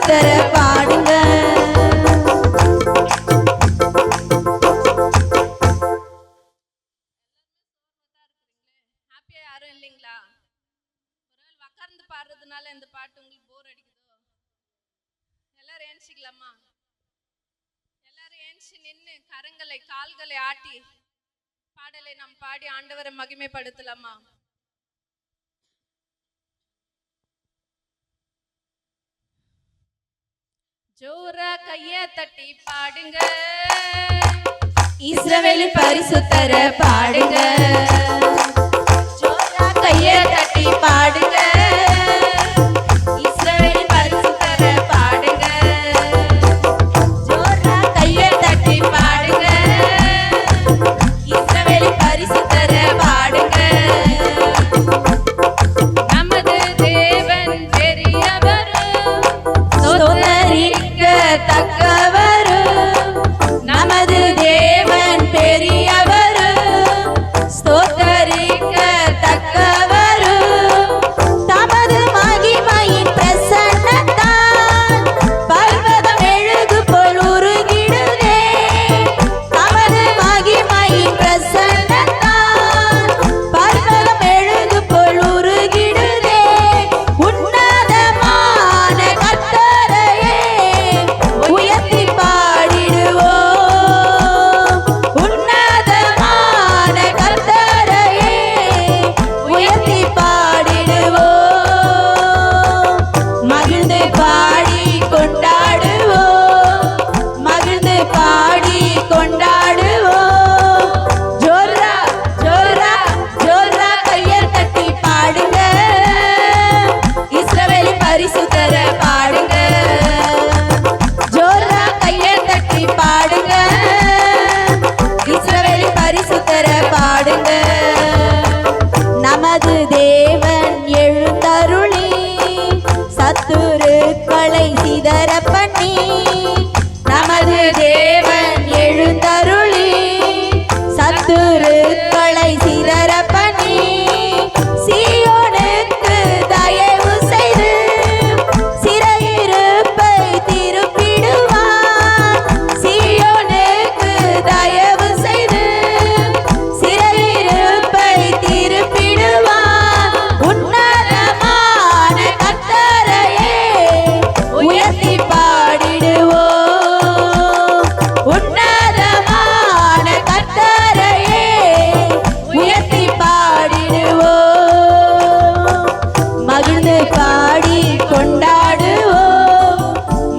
பரிசுத்தர பாடுங்க. ஹாப்பியா யாரும் இல்லைங்களா? ஒரு நாள் உட்கார்ந்து பாடுறதுனால இந்த பாட்டு உங்களுக்கு போர் அடிக்குதோ? எல்லாரும் ஏஞ்சிக்கலாமா? எல்லாரும் ஏஞ்சி நின்று கரங்களை கால்களை ஆட்டி பாடலை நாம் பாடி ஆண்டவரை மகிமைப்படுத்தலாமா? ஜோரா கைய தட்டி பாடுங்க, இஸ்ரவேலின் பரிசுத்தர பாடுங்க. ஜோரா கைய தட்டி பாடுங்க, இஸ்ரவேலின் பரிசுத்தர பாடுங்க. ஜோரா கைய தட்டி பாடுங்க, இஸ்ரவேலின் பரிசுத்தர பாடுங்க. நமது தேவன் பெரியவர், ஸ்தோத்தரிக்க தக்கவர். நமது தேவன் பெரியவர், ஸ்தோத்தரிக்க தக்கவர். தமது மகிமையின் பிரசன்னத்தால் பர்வதம் எழுது போல் உருகிடுதே. தமது மகிமையின் பிரசன்னத்தால் பர்வதம் எழுது போல் உருகிடுதே. உன்னதமான கர்த்தரையே உயர்த்தி பாடிடுவோம். உன்னதமான கர்த்தரையே உயர்த்தி பாடிடுவோம். மகிழ்ந்து பாடி கொண்டாடுவோம், மகிழ்ந்து பாடி கொண்டாடுவோம். ஜோரா ஜோரா ஜோரா கையர் தட்டி பாடுங்க, இஸ்ரவேலின் பரிசுத்தர பாடுங்க. ஜோரா கையர் தட்டி பாடுங்க, இஸ்ரவேலின் பரிசுத்தர பாடுங்க. நமது தேவன் எழுந்தருளி சத்துருக்களை சிதற பண்ணி. நமது தேவன் எழுந்தருளி சத்துருக்களை சிதற பண்ணி. சீயோனுக்கு தயவு செய்து சிறையிருப்பை திருப்பிடுவார். சீயோனுக்கு தயவு செய்து சிறையிருப்பை திருப்பிடுவார். உன்னதமான கர்த்தரையே உயர்த்தி பாடிடுவோம். உன்னதமான கர்த்தரையே உயர்த்தி பாடிடுவோம். மகிழ்ந்து பாடி கொண்டாடுவோம்,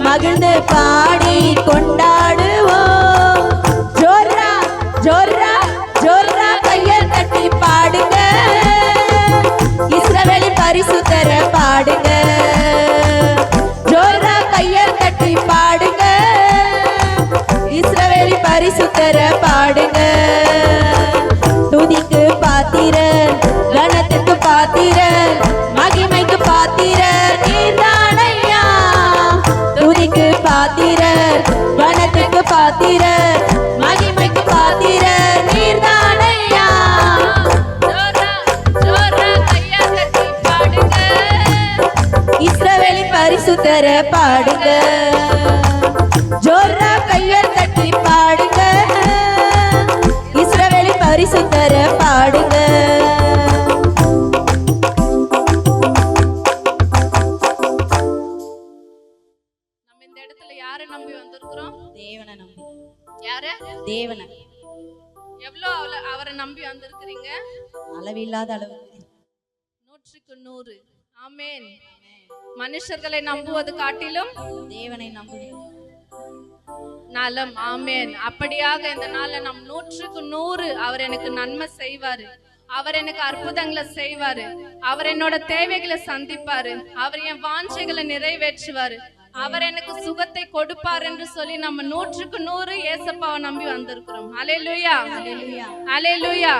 மகிழ்ந்து பாடி கொண்டாடுவோம். ஜோரா ஜோரா ஜோரா கையர் தட்டி பாடுங்க, இஸ்ரவேலின் பரிசுத்தர பாடுங்க. ஜோரா கையர் தட்டி பாடுங்க, இஸ்ரவேலின் பரிசுத்தர பாடுங்க. துதிக்கு பாத்திரர், கனத்துக்கு பாத்திரர், மகிமைக்கு பாத்திரர் நீர்தானையா. துதிக்கு பாத்திரர், கனத்துக்கு பாத்திரர், மகிமைக்கு பாத்திரர் நீர்தானையா. ஜோரா ஜோரா கைய தட்டி பாடுங்க, இஸ்ரவேலின் பரிசுத்தர பாடுங்க. ஜோரா கையர் தட்டி பாடுங்க, இஸ்ரவேலின் பரிசுத்தர பாடுங்க. நம்ம இந்த இடத்துல யாரை நம்பி வந்திருக்கிறோம்? தேவனை நம்பி. யாரு? தேவனை எவ்வளோ அவரை நம்பி வந்திருக்கிறீங்க? அளவில்லாத அளவு. 100க்கு 100. ஆமென். மனுஷர்களை நம்புவது காட்டிலும் தேவனை நம்புகிறேன். நலம். ஆமென். அப்படியாக இந்த நாள்ல நம் 100க்கு 100 அவர் எனக்கு நன்மை செய்வாரு, அவர் எனக்கு அற்புதங்களை செய்வாரு, அவர் என்னோட தேவைகளை சந்திப்பாரு, அவர் என் வாஞ்சைகளை நிறைவேற்றுவாரு, அவர் எனக்கு சுகத்தை கொடுப்பார் என்று சொல்லி நம்ம 100க்கு 100 ஏசப்பாவை நம்பி வந்திருக்கிறோம். அல்லேலூயா, அல்லேலூயா.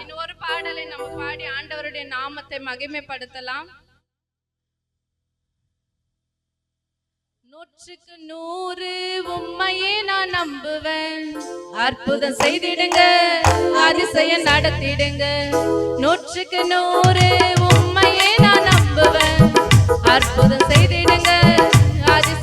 இன்னும் ஒரு பாடலை நம்ம பாடி ஆண்டவருடைய நாமத்தை மகிமைப்படுத்தலாம். 100க்கு 100 உம்மையே நான் நம்புவேன், அற்புதம் செய்திடுங்க, அதிசயம் நடத்திடுங்க. 100க்கு 100 உம்மையே நான் நம்புவேன், அற்புதம் செய்திடுங்க, அதிசயம்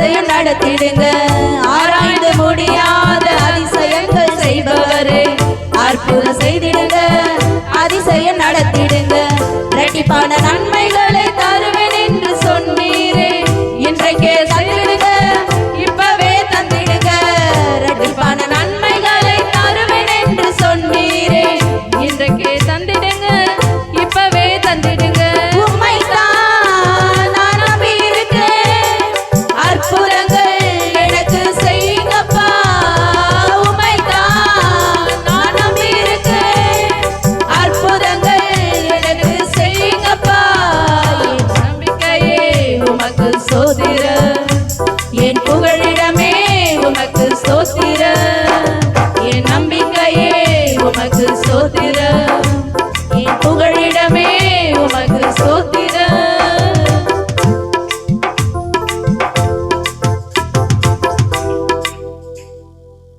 அதிசயம் நடத்திடுங்க. ஆராய்ந்து முடியாத அதிசயங்கள் செய்பவரே, அற்புதம் செய்திடுங்க, அதிசயம் நடத்திடுங்க. இரட்டிப்பான நன்மைகளை தருவேன் என்று சொன்னீரே, இன்றைக்கே தந்திடுங்க, இப்பவே தந்திடுங்க. இரட்டிப்பான நன்மைகளை தருவேன் என்று சொன்னீரே, இன்றைக்கே தந்திடுங்க, இப்பவே தந்திடுங்க. உம்மைத்தான் நான் நம்பியிருக்கேன், அற்புதங்கள் எனக்கு செய்யுங்கப்பா. உம்மைத்தான் நான் நம்பியிருக்கேன், அற்புதங்கள் எனக்கு செய்யுங்கப்பா. என் நம்பிக்கையே உமக்கு ஸ்தோத்திரம், என் புகழிடமே உமக்கு ஸ்தோத்திரம். என் நம்பிக்கையே உமக்கு ஸ்தோத்திரம், என் புகழிடமே உமக்கு ஸ்தோத்திரம்.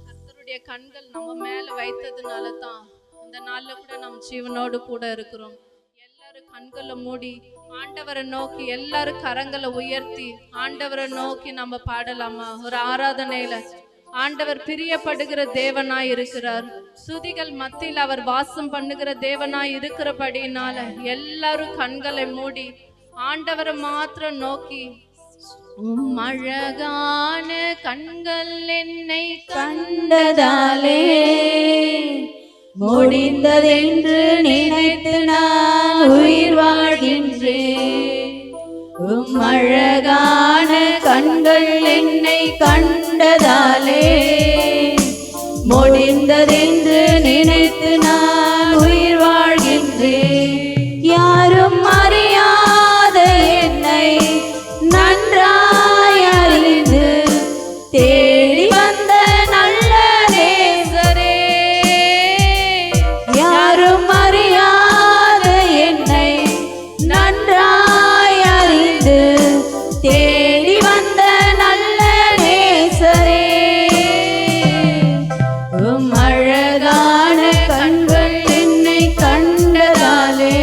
கர்த்தருடைய கண்கள் நம்ம மேல வைத்ததுனால தான் இந்த நாள்ல கூட நம்ம ஜீவனோடு கூட இருக்கிறோம். எல்லாரும் கண்களை மூடி ஆண்டவரை நோக்கி, எல்லாரும் கரங்களை உயர்த்தி ஆண்டவரை நோக்கி நம்ம பாடலாமா? ஒரு ஆராதனையில ஆண்டவர் பிரியப்படுகிற தேவனாய் இருக்கிறார். சுதிகள் மத்தியில் அவர் வாசம் பண்ணுகிற தேவனாய் இருக்கிறபடினால எல்லாரும் கண்களை மூடி ஆண்டவரை மாத்திரம் நோக்கி, அழகான கண்கள் என்னை கண்டதாலே முடிந்ததென்று நினைத்து நான் உயிர் வாழ்கின்றேன். அழகான கண்கள் என்னை கண்டதாலே முடிந்ததென்று நினைத்து நான் உயிர் வாழ்கின்றேன். யாரும் அறியாத என்னை நன்றாய் அறிந்து தேடி வந்த நல்ல நேசரே, யாரும் அறியாத என்னை நன்றாய் அறிந்து தேடி வந்த நல்ல நேசரே, அழகான கண்கள் என்னை கண்டதாலே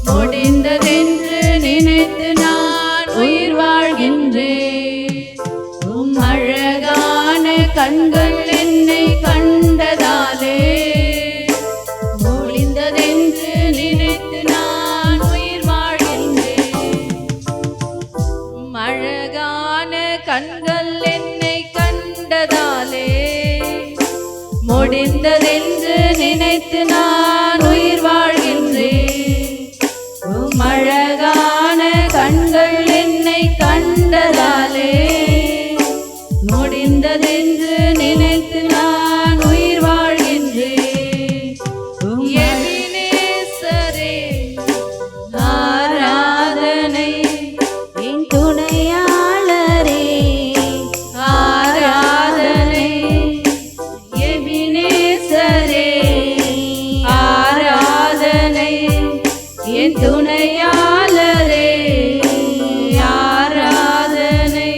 முடிந்ததென்று நினைத்து நான் உயிர் வாழ்கின்றேன். அழகான கண்கள் என்னை கண்டதாலே முடிந்ததென்று நினைத்து நான் உயிர் வாழ்கின்றேன். அழகான கண்கள் என்னை கண்டதாலே முடிந்ததென்று நினைத்து நான் உயிர் வாழ்கின்றேன். அழகான கண்கள் என்னை கண்டதாலே முடிந்ததென்று நினைத்து நான் உயிர் வாழ்கின்றேன். எபினேசரே, ஆராதனை என் துணையாளரே, ஆராதனை எபினேசரே, ஆராதனை என் துணையாளரே, ஆராதனை.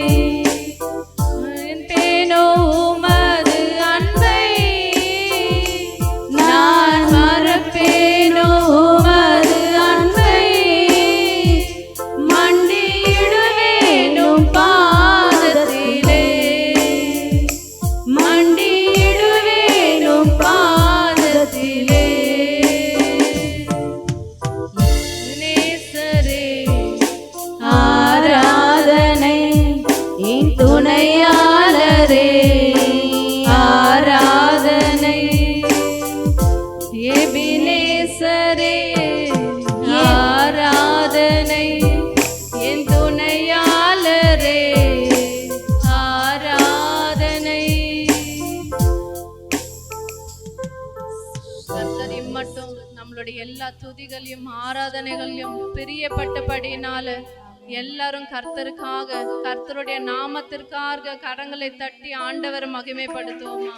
பேனோ உமது அன்பை நான் மறப்பேனோ உமது அன்பை, மண்டியிடுவேனும் பாதத்திலே, மண்டியிடுவேனும் பாதத்திலே. நேசரே, ஆராதனை என் துணையாளரே, ஆராதனை எபினேசரே, ஆராதனை என் துணையாளரே, ஆராதனை. கர்த்தர் மட்டும் நம்மளுடைய எல்லா துதிகளையும் ஆராதனைகளையும் பிரியப்பட்டபடினால எல்லாரும் கர்த்தருக்காக, கர்த்தருடைய நாமத்திற்காக கரங்களை தட்டி ஆண்டவரை மகிமைப்படுத்துவோமா?